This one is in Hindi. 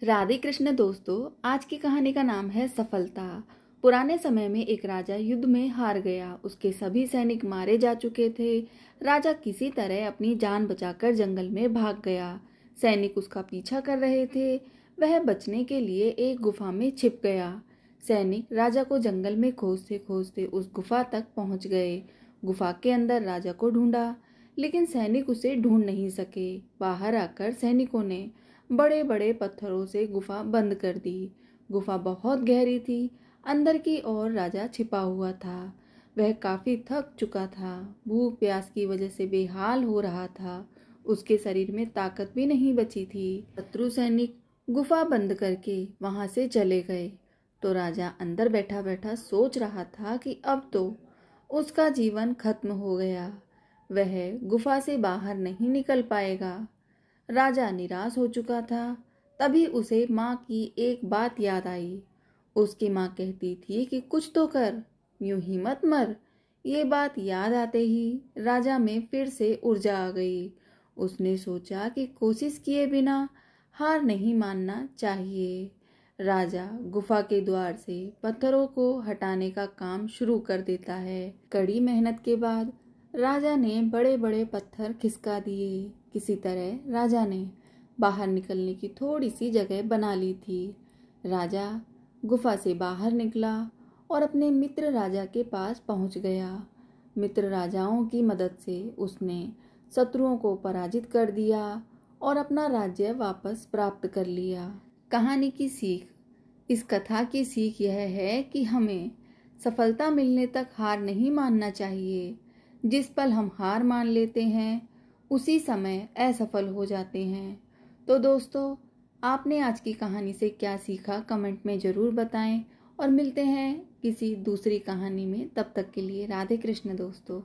राधे कृष्ण दोस्तों, आज की कहानी का नाम है सफलता। पुराने समय में एक राजा युद्ध में हार गया। उसके सभी सैनिक मारे जा चुके थे। राजा किसी तरह अपनी जान बचाकर जंगल में भाग गया। सैनिक उसका पीछा कर रहे थे। वह बचने के लिए एक गुफा में छिप गया। सैनिक राजा को जंगल में खोजते खोजते उस गुफा तक पहुंच गए। गुफा के अंदर राजा को ढूंढा, लेकिन सैनिक उसे ढूंढ नहीं सके। बाहर आकर सैनिकों ने बड़े बड़े पत्थरों से गुफा बंद कर दी। गुफा बहुत गहरी थी। अंदर की ओर राजा छिपा हुआ था। वह काफी थक चुका था। भूख प्यास की वजह से बेहाल हो रहा था। उसके शरीर में ताकत भी नहीं बची थी। शत्रु सैनिक गुफा बंद करके वहां से चले गए तो राजा अंदर बैठा बैठा सोच रहा था कि अब तो उसका जीवन खत्म हो गया। वह गुफा से बाहर नहीं निकल पाएगा। राजा निराश हो चुका था। तभी उसे माँ की एक बात याद आई। उसकी माँ कहती थी कि कुछ तो कर, यूं ही मत मर। ये बात याद आते ही राजा में फिर से ऊर्जा आ गई। उसने सोचा कि कोशिश किए बिना हार नहीं मानना चाहिए। राजा गुफा के द्वार से पत्थरों को हटाने का काम शुरू कर देता है। कड़ी मेहनत के बाद राजा ने बड़े बड़े पत्थर खिसका दिए। किसी तरह राजा ने बाहर निकलने की थोड़ी सी जगह बना ली थी। राजा गुफा से बाहर निकला और अपने मित्र राजा के पास पहुंच गया। मित्र राजाओं की मदद से उसने शत्रुओं को पराजित कर दिया और अपना राज्य वापस प्राप्त कर लिया। कहानी की सीख। इस कथा की सीख यह है कि हमें सफलता मिलने तक हार नहीं मानना चाहिए। जिस पल हम हार मान लेते हैं उसी समय असफल हो जाते हैं। तो दोस्तों, आपने आज की कहानी से क्या सीखा कमेंट में ज़रूर बताएं और मिलते हैं किसी दूसरी कहानी में। तब तक के लिए राधे कृष्ण दोस्तों।